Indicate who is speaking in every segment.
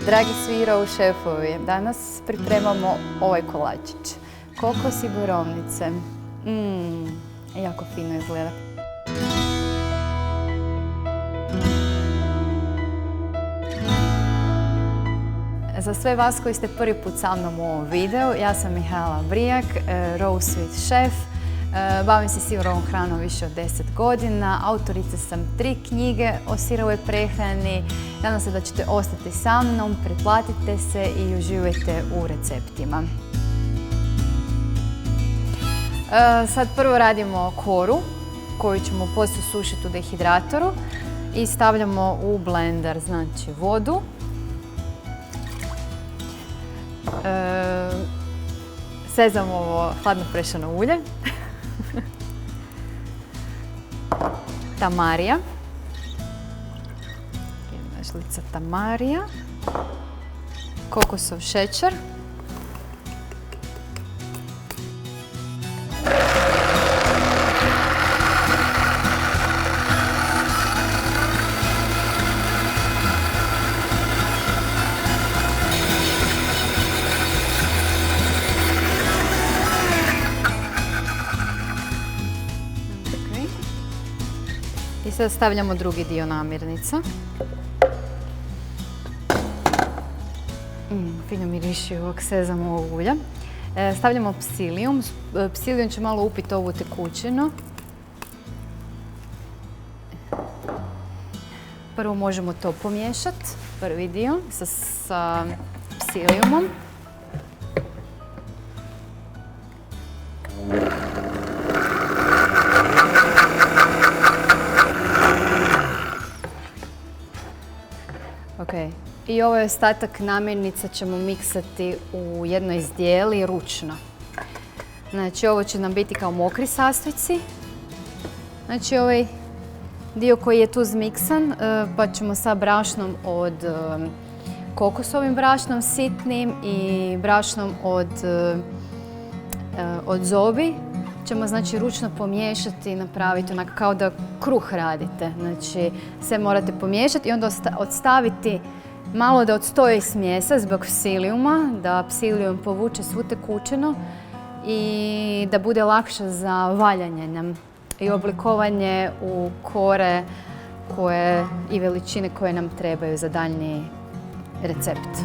Speaker 1: Dragi svi Row šefovi, danas pripremamo ovaj kolačić. Kokos i borovnice. Jako fino izgleda. Za sve vas koji ste prvi put sa mnom u ovom videu, ja sam Mihaela Brijak, Row Sweet šef. Bavim se sirovom hranom više od 10 godina, autorica sam 3 knjige o sirovoj prehrani. Nadam se da ćete ostati sa mnom, pretplatite se i uživajte u receptima. Sad prvo radimo koru koju ćemo poslije sušiti u dehidratoru i stavljamo u blender, znači vodu, sezamovo hladno prešano ulje, tamarija, jedna žlica tamarija, kokosov šećer, i sad stavljamo drugi dio namirnica. Fino miriši ovog sezamovog ulja. Stavljamo psilijum. Psilijum će malo upiti ovu tekućinu. Prvo možemo to pomiješati, prvi dio sa psilijumom. I ovaj ostatak namirnica ćemo miksati u jednoj zdjeli ručno. Znači ovo će nam biti kao mokri sastojci. Znači ovaj dio koji je tu zmiksan pa ćemo sa brašnom kokosovim brašnom sitnim i brašnom od zobi ćemo znači ručno pomiješati i napraviti onako kao da kruh radite. Znači sve morate pomiješati i onda odstaviti malo da odstoji smjesa zbog psilijuma, da psilijum povuče svu tekućinu i da bude lakše za valjanje nam i oblikovanje u kore i veličine koje nam trebaju za daljnji recept.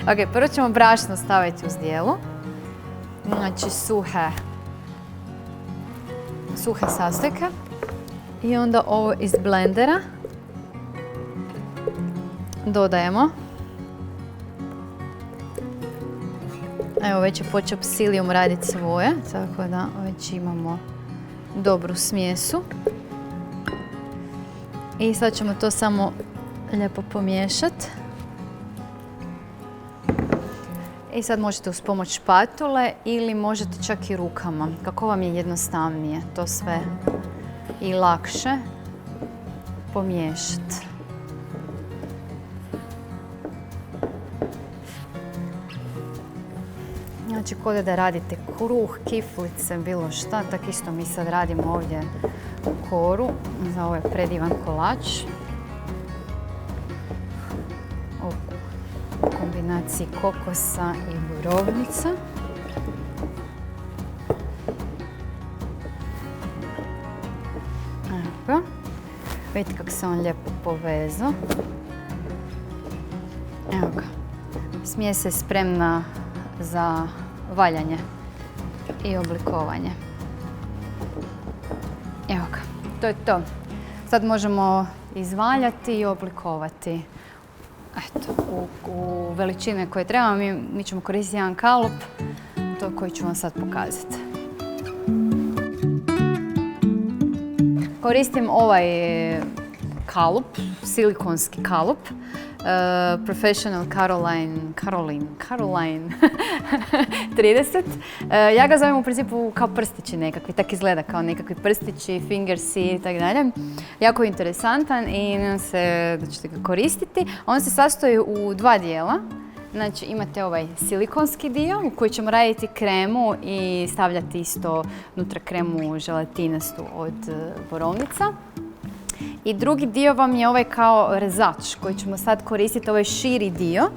Speaker 1: Ok, prvo ćemo brašno staviti u zdjelu. Znači suhe sastojke i onda ovo iz blendera dodajemo. Evo već je počeo psilijum raditi svoje, tako da već imamo dobru smjesu. I sad ćemo to samo lijepo pomiješati. I sad možete uz pomoć špatule ili možete čak i rukama, kako vam je jednostavnije to sve i lakše pomiješati. Znači kod da radite kruh, kiflice, bilo šta, tako isto mi sad radimo ovdje koru za ovaj predivan kolač. U kombinaciji kokosa i borovnica. Evo. Vidite kako se on lijepo povezao. Evo ga. Smjes je spremna za valjanje i oblikovanje. Evo ga, to je to. Sad možemo izvaljati i oblikovati. Eto, u veličine koje trebamo, mi ćemo koristiti jedan kalup, to koji ću vam sad pokazati. Koristim ovaj kalup, silikonski kalup, Professional Caroline 30. Ja ga zovem u principu kao prstići nekakvi, tak izgleda kao nekakvi prstići, fingersi i tako dalje. Jako interesantan i nadam se da ćete ga koristiti. On se sastoji u dva dijela. Znači imate ovaj silikonski dio u koji ćemo raditi kremu i stavljati isto unutra kremu želatinastu od borovnica. I drugi dio vam je ovaj kao rezač koji ćemo sad koristiti, ovaj širi dio.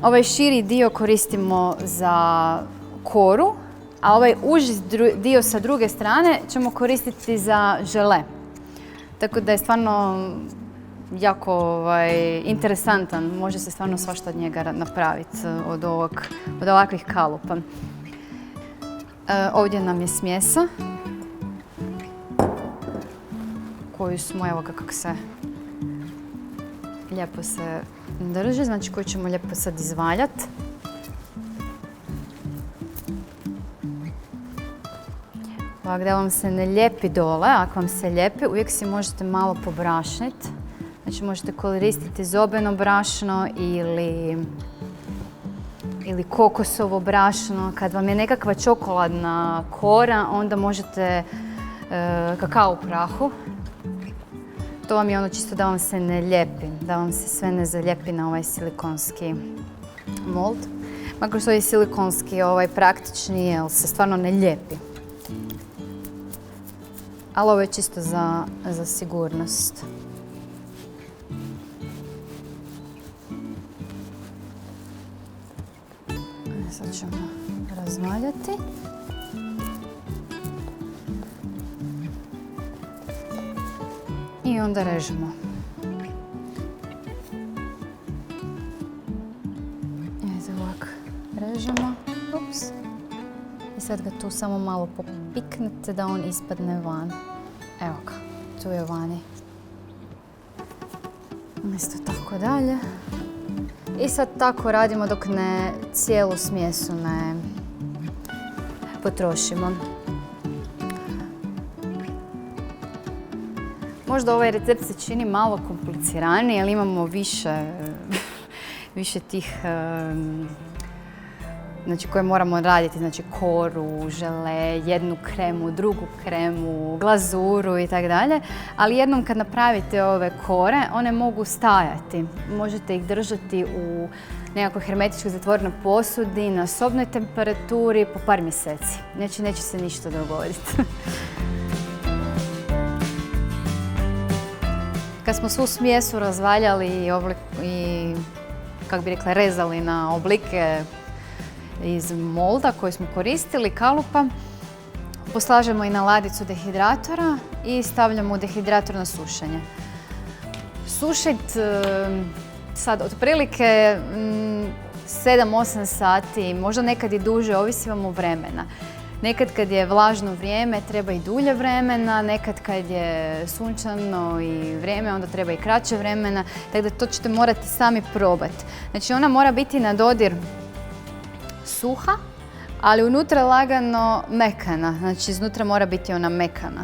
Speaker 1: Ovaj širi dio koristimo za koru, a ovaj uži dio sa druge strane ćemo koristiti za žele. Tako da je stvarno jako interesantan, može se stvarno svašta od njega napraviti, od ovakvih kalupa. Ovdje nam je smjesa koju smo, evo ga kako se lijepo se drži, znači koju ćemo lijepo sad izvaljati. Ovak da vam se ne lijepi dole, ako vam se lijepi, uvijek si možete malo pobrašniti. Znači možete koristiti zobeno brašno ili kokosovo brašno. Kad vam je nekakva čokoladna kora, onda možete kakao u prahu. To vam je ono čisto da vam se ne lijepi, da vam se sve ne zalijepi na ovaj silikonski mold. Makar što je silikonski praktični, jer se stvarno ne lijepi. Ali ovo je čisto za sigurnost. Sad ćemo razvaljati. I onda režemo. Ovako režemo. Ups. I sad ga tu samo malo popiknete da on ispadne van. Evo ga, tu je vani. Isto tako dalje. I sad tako radimo dok cijelu smjesu ne potrošimo. Možda ovaj recept se čini malo kompliciraniji, jer imamo više tih znači koje moramo raditi, znači koru, žele, jednu kremu, drugu kremu, glazuru i tako dalje. Ali jednom kad napravite ove kore, one mogu stajati. Možete ih držati u nekakvoj hermetičkoj zatvorenoj posudi na sobnoj temperaturi po par mjeseci. Znači neće se ništa dogoditi. Kad smo svu smjesu razvaljali i kako bi rekla, rezali na oblike iz molda koji smo koristili, kalupa, poslažemo i na ladicu dehidratora i stavljamo u dehidrator na sušenje. Sušit sad otprilike 7-8 sati, možda nekad i duže, ovisi vam o vremena. Nekad kad je vlažno vrijeme treba i dulje vremena, nekad kad je sunčano i vrijeme onda treba i kraće vremena, tako da to ćete morati sami probati. Znači ona mora biti na dodir suha, ali unutra lagano mekana, znači iznutra mora biti ona mekana.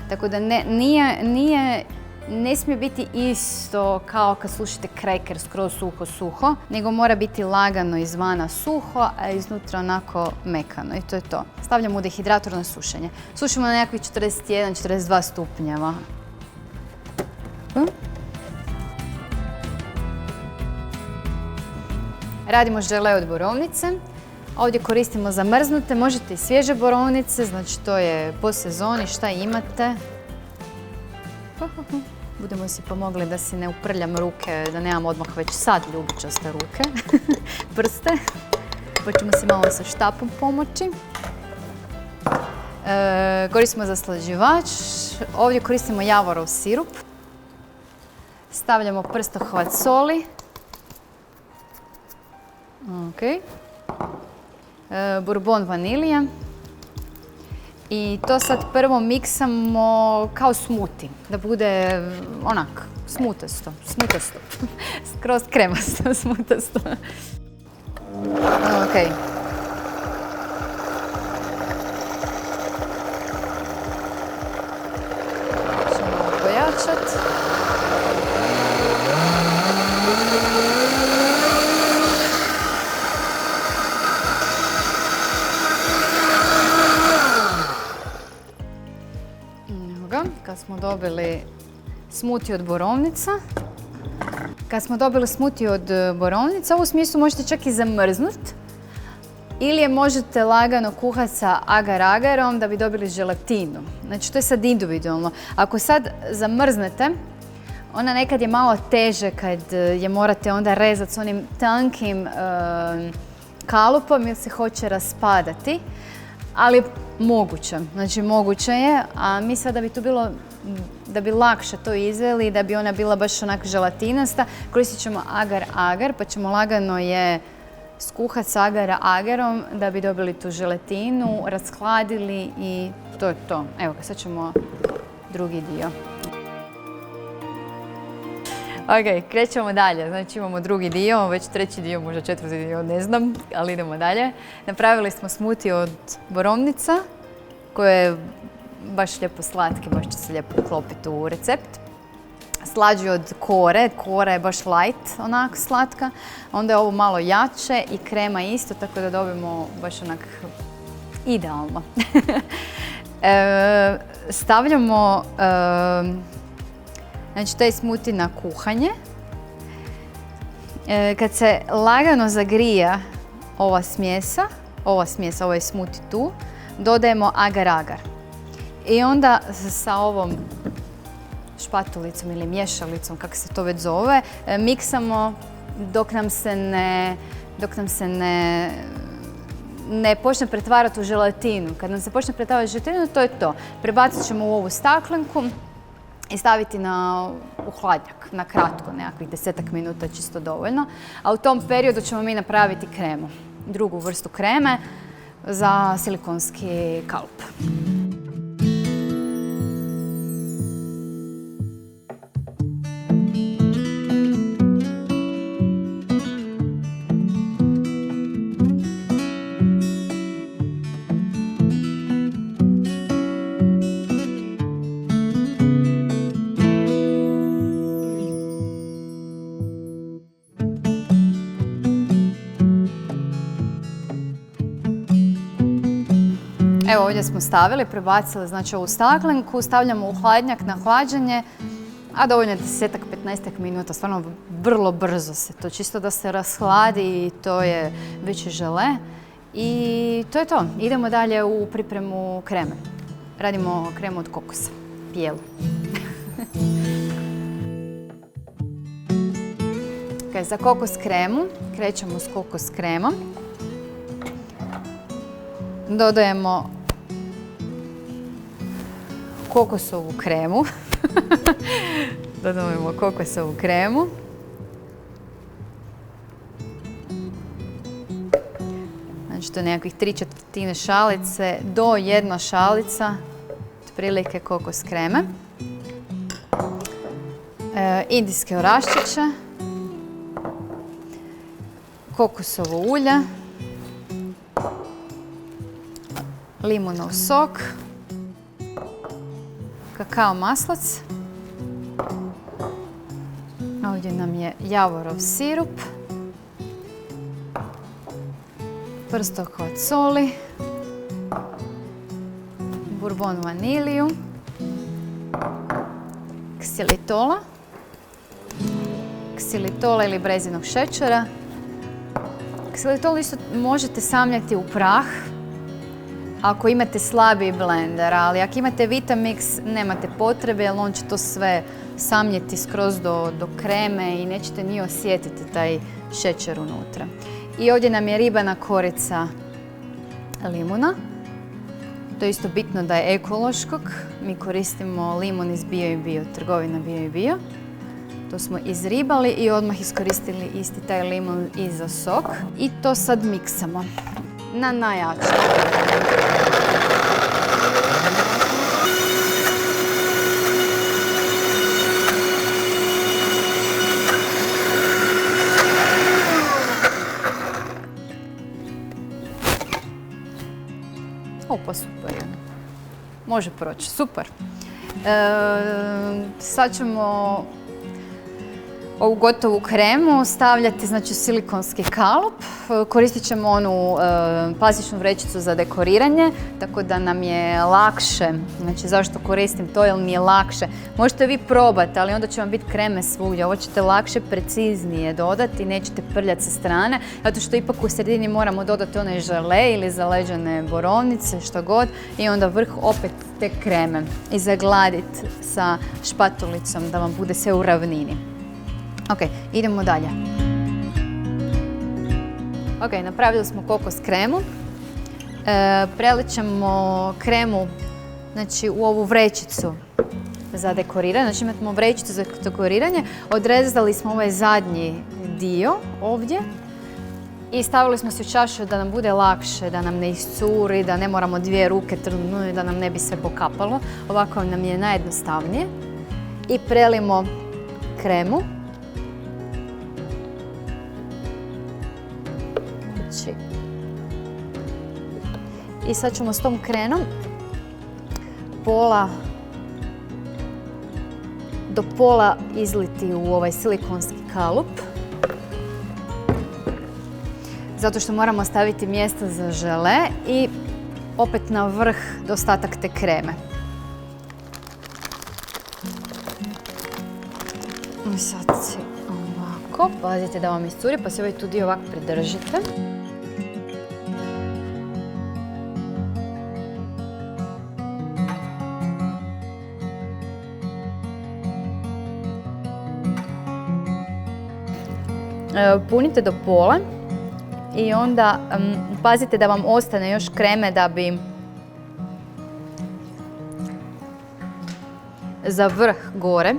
Speaker 1: Tako da ne smije biti isto kao kad slušate kreker skroz suho, nego mora biti lagano izvana suho, a iznutra onako mekano i to je to. Stavljamo u dehidrator na sušenje. Sušimo na nekakvih 41-42 stupnjeva. Radimo žele od borovnice. Ovdje koristimo zamrznute, možete i svježe borovnice, znači to je po sezoni šta imate. Budemo si pomogli da si ne uprljam ruke, da nemam odmah već sad ljubičaste ruke, prste. Pa ćemo si malo sa štapom pomoći. Koristimo zaslađivač. Ovdje koristimo javorov sirup. Stavljamo prstohvat soli. Bourbon vanilija. I to sad prvo miksamo kao smuti, da bude onak smutasto. Skroz kremasto, smutasto. Ok. Ćemo pojačati. Kad smo dobili smuti od borovnica. Ovu smjesu možete čak i zamrznuti. ili je možete lagano kuhati sa agar-agarom da bi dobili želatinu. Znači to je sad individualno. Ako sad zamrznete, ona nekad je malo teže kad je morate onda rezati s onim tankim kalupom jer se hoće raspadati, ali moguće. Znači moguće je, a mi sad da bi tu bilo, da bi lakše to izveli, da bi ona bila baš onako želatinasta, koristit ćemo agar-agar pa ćemo lagano je skuhati s agar-agarom da bi dobili tu želatinu, raskladili i to je to. Evo ga, sad ćemo drugi dio. Ok, krećemo dalje. Znači imamo drugi dio, već treći dio, možda četvrti dio, ne znam, ali idemo dalje. Napravili smo smoothie od borovnica koje je baš lijepo slatki, baš će se lijepo uklopiti u recept. Slađi od kore, kora je baš light, onako slatka. Onda je ovo malo jače i krema isto, tako da dobijemo baš onak idealno. Stavljamo znači taj smoothie na kuhanje. Kad se lagano zagrija ova smjesa, ovaj smoothie tu, dodajemo agar-agar. I onda sa ovom špatulicom ili mješalicom, kako se to već zove, miksamo dok nam se ne počne pretvarati u želatinu. Kad nam se počne pretvarati u želatinu, to je to. Prebacit ćemo u ovu staklenku i staviti u hladnjak, na kratko, nekakvih 10 minuta, čisto dovoljno. A u tom periodu ćemo mi napraviti kremu, drugu vrstu kreme za silikonski kalup. Evo ovdje smo stavili, prebacili znači ovu staklenku, stavljamo u hladnjak na hlađenje, a dovoljno je 10-15 minuta, stvarno vrlo brzo se to, čisto da se rashladi i to je već žele. I to je to, idemo dalje u pripremu kreme. Radimo kremu od kokosa, bijelu. Okay, za kokos kremu krećemo s kokos kremom. Dodajemo kokosovu kremu. Dodajemo kokosovu kremu. Znači to je nekakvih 3/4 šalice do 1 šalica, otprilike kokos kreme. Indijske oraščiće. Kokosovo ulje. Limunov sok, kakao maslac, ovdje nam je javorov sirup, prstokvat soli, bourbon vaniliju, ksilitola ili brezinog šećera. Ksilitol isto možete samljati u prah ako imate slabiji blender, ali ako imate Vitamix nemate potrebe jer on će to sve samljeti skroz do kreme i nećete ni osjetiti taj šećer unutra. I ovdje nam je ribana korica limuna. To je isto bitno da je ekološkog. Mi koristimo limun iz Bio & Bio, trgovina Bio & Bio. To smo izribali i odmah iskoristili isti taj limun i za sok. I to sad miksamo na najjače. Pa super, može proći, super. Sad ćemo ovu gotovu kremu stavljate znači, u silikonski kalup. Koristit ćemo onu plastičnu vrećicu za dekoriranje, tako da nam je lakše. Znači zašto koristim to, jer mi je lakše. Možete vi probati, ali onda će vam biti kreme svugdje. Ovo ćete lakše, preciznije dodati i nećete prljati sa strane, zato što ipak u sredini moramo dodati onaj žele ili zaleđene borovnice, što god, i onda vrh opet te kreme. I zagladiti sa špatulicom da vam bude sve u ravnini. Ok, idemo dalje. Ok, napravili smo kokos kremu. Prelit ćemo kremu znači, u ovu vrećicu za dekoriranje. Znači imamo vrećicu za dekoriranje. Odrezali smo ovaj zadnji dio ovdje i stavili smo se u čašu da nam bude lakše, da nam ne iscuri, da ne moramo dvije ruke trnuti, da nam ne bi sve pokapalo. Ovako nam je najjednostavnije. I prelimo kremu. I sad ćemo s tom krenom do pola izliti u ovaj silikonski kalup. Zato što moramo staviti mjesto za žele i opet na vrh ostatak te kreme. I sad si ovako, pazite da vam iscuri, pa se ovaj tu dio ovako pridržite. Punite do pola i onda pazite da vam ostane još kreme da bi za vrh gore.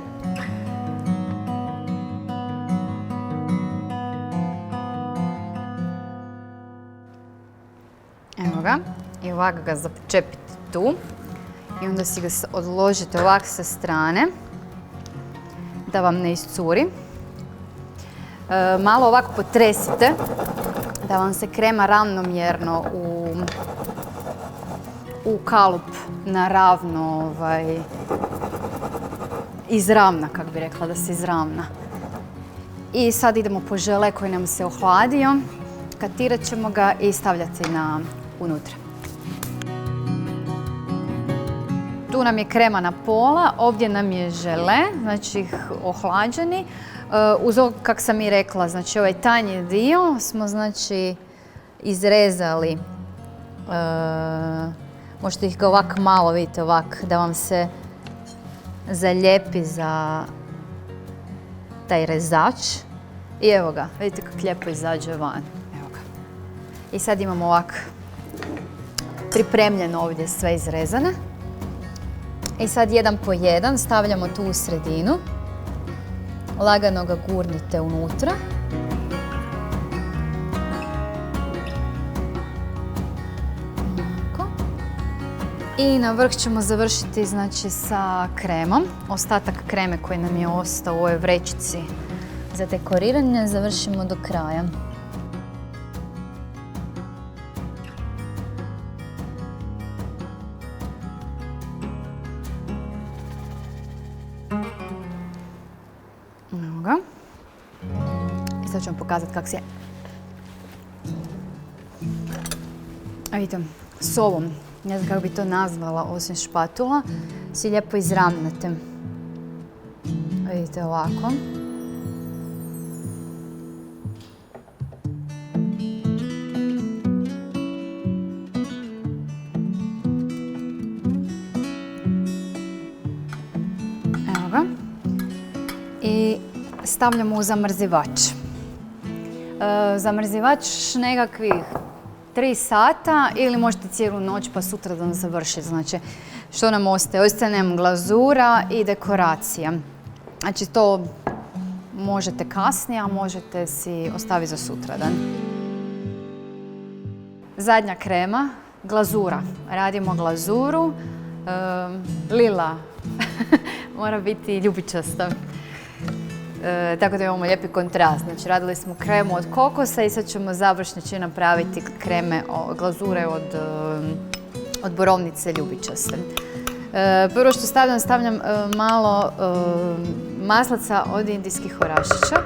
Speaker 1: Evo ga. I ovako ga začepite tu. I onda si ga odložite ovako sa strane da vam ne iscuri. Malo ovako potresite da vam se krema ravnomjerno u kalup naravno izravna, kako bi rekla, da se izravna. I sad idemo po žele koji nam se ohladio. Katirat ćemo ga i stavljati unutra. Tu nam je krema na pola, ovdje nam je žele, znači ohlađeni. Uz ovo, kako sam i rekla, znači ovaj tanji dio smo znači izrezali. Možete ih ga ovako malo, vidite ovako, da vam se zalijepi za taj rezač. I evo ga, vidite kako lijepo izađe van. Evo ga. I sad imamo ovako pripremljeno ovdje sve izrezane. I sad jedan po jedan stavljamo tu u sredinu. Lagano ga gurnite unutra. Ovako. I na vrh ćemo završiti znači, sa kremom. Ostatak kreme koji nam je ostao u ovoj vrećici za dekoriranje završimo do kraja. Evo ga. I sad ću vam pokazati kako se... A vidite, s ovom, ne znam kako bi to nazvala, osim špatula, si lijepo izravnate. Vidite ovako. Evo ga. I stavljamo u zamrzivač. Zamrzivač nekakvih 3 sata ili možete cijelu noć pa sutra da završi. Znači, što nam ostaje? Ostaje nam glazura i dekoracija. Znači, to možete kasnije, a možete si ostaviti za sutradan. Zadnja krema, glazura. Radimo glazuru, lila, mora biti ljubičasta. Tako da imamo lijepi kontrast. Znači, radili smo kremu od kokosa i sad ćemo završnići napraviti glazure od borovnice ljubičaste. Prvo što stavljam maslaca od indijskih orašića.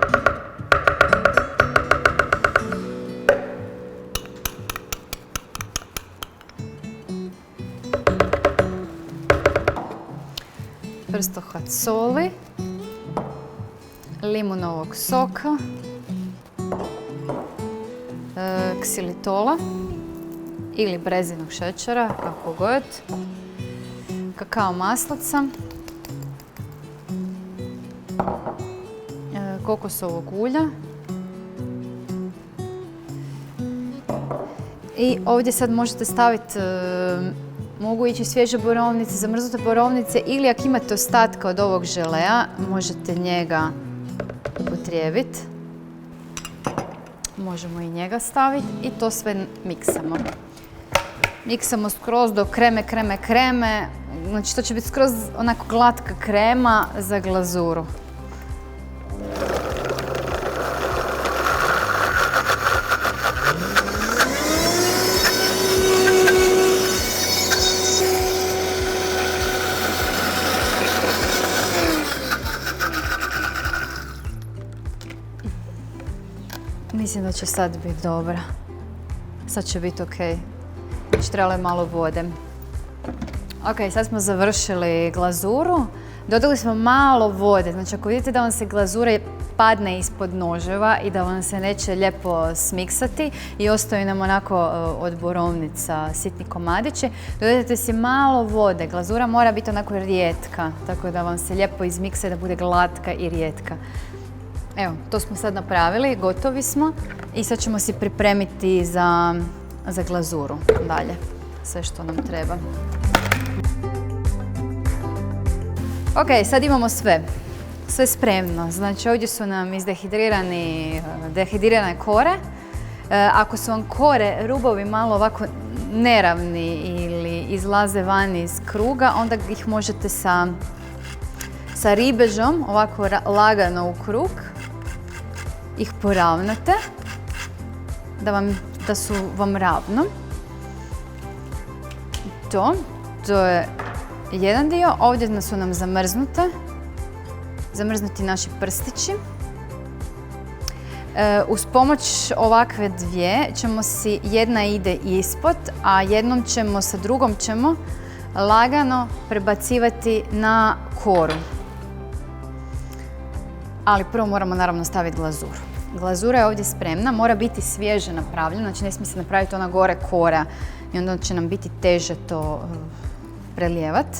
Speaker 1: Prstohvat soli, limunovog soka, ksilitola ili brezinog šećera, kako god, kakao maslaca, kokosovog ulja i ovdje sad možete staviti, mogu ići svježe borovnice, zamrznute borovnice ili ako imate ostatka od ovog želea, možete njega upotrijebiti. Možemo i njega staviti i to sve miksamo. Miksamo skroz do kreme. Znači to će biti skroz onako glatka krema za glazuru. Mislim da će sad biti dobra. Sad će biti ok. Znači trebalo je malo vode. Ok, sad smo završili glazuru. Dodali smo malo vode. Znači ako vidite da vam se glazura padne ispod noževa i da vam se neće lijepo smiksati i ostaju nam onako od borovnica sitni komadići, dodajte si malo vode. Glazura mora biti onako rijetka, tako da vam se lijepo izmiksa i da bude glatka i rijetka. Evo, to smo sad napravili, gotovi smo i sad ćemo si pripremiti za glazuru dalje, sve što nam treba. Ok, sad imamo sve spremno. Znači ovdje su nam dehidrirane kore. Ako su vam kore, rubovi malo ovako neravni ili izlaze van iz kruga, onda ih možete sa ribežom ovako lagano u krug ih poravnate da su vam ravno. To je jedan dio. Ovdje su nam zamrznuti naši prstići. Uz pomoć ovakve dvije ćemo si, jedna ide ispod, a sa drugom ćemo lagano prebacivati na koru. Ali prvo moramo naravno staviti glazuru. Glazura je ovdje spremna, mora biti svježe napravljena, znači ne smije se napraviti ona gore kora i onda će nam biti teže to prelijevati.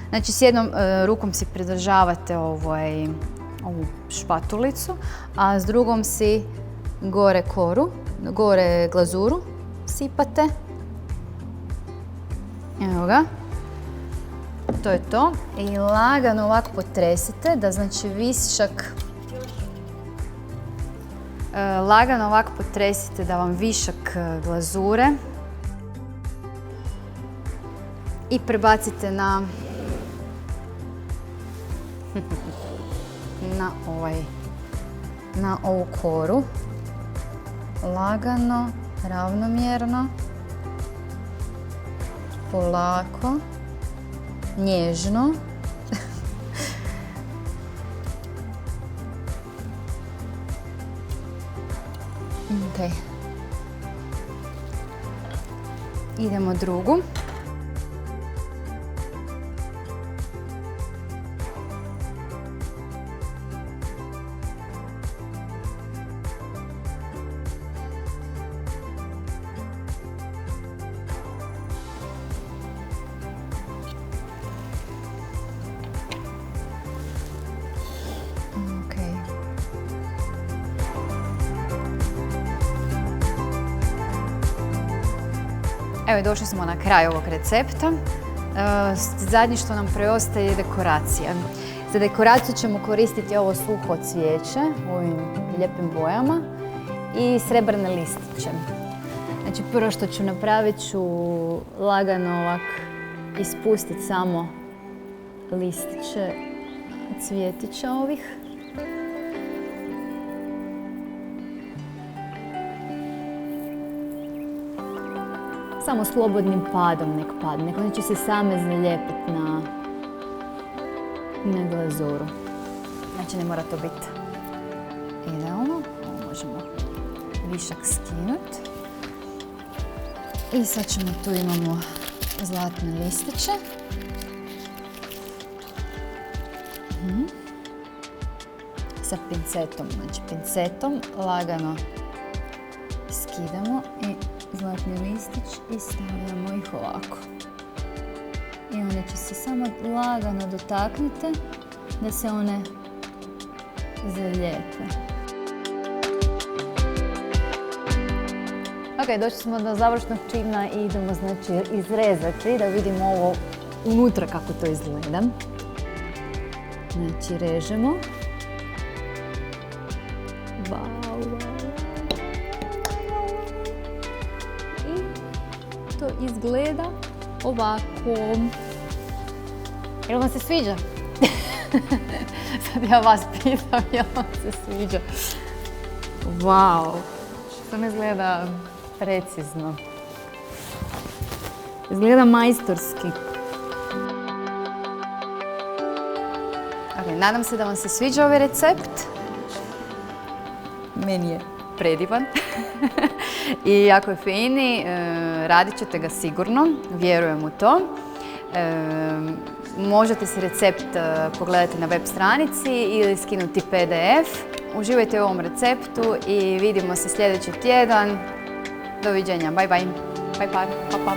Speaker 1: Znači s jednom rukom si pridržavate ovu špatulicu, a s drugom si gore glazuru sipate. Evo ga. To je to. I lagano ovako potresite da znači lagano ovako potresite da vam višak glazure i prebacite na ovu koru. Lagano, ravnomjerno, polako, nježno. Ok. Idemo drugu. Evo i došli smo na kraj ovog recepta. Zadnje što nam preostaje je dekoracija. Za dekoraciju ćemo koristiti ovo suho cvijeće u ovim lijepim bojama i srebrne listiće. Znači prvo što ću napraviti ću lagano ovako ispustiti samo listiće cvjetića ovih. Samo slobodnim padom nek padne, oni će se same zalijepiti na glazuru. Znači ne mora to biti idealno. Ovo možemo višak skinuti. I sad ćemo tu imamo zlatne listiće. Sa pincetom, znači pincetom lagano skidamo i zlatni listić i stavljamo ih ovako. I one će se samo lagano dotaknuti da se one zalijepe. Ok, došli smo do završnog čina i idemo znači izrezati da vidimo ovo unutra kako to izgleda. Znači režemo. I to izgleda ovako. Jel vam se sviđa? Sad ja vas pitam, jel vam se sviđa? Wow, što ne izgleda precizno. Izgleda majstorski. Ok, nadam se da vam se sviđa ovaj recept. Meni je predivan i jako je fini, radit ćete ga sigurno, vjerujem u to. Možete si recept pogledati na web stranici ili skinuti PDF. Uživajte u ovom receptu i vidimo se sljedeći tjedan. Doviđenja, bye bye. Bye bye, pa pa.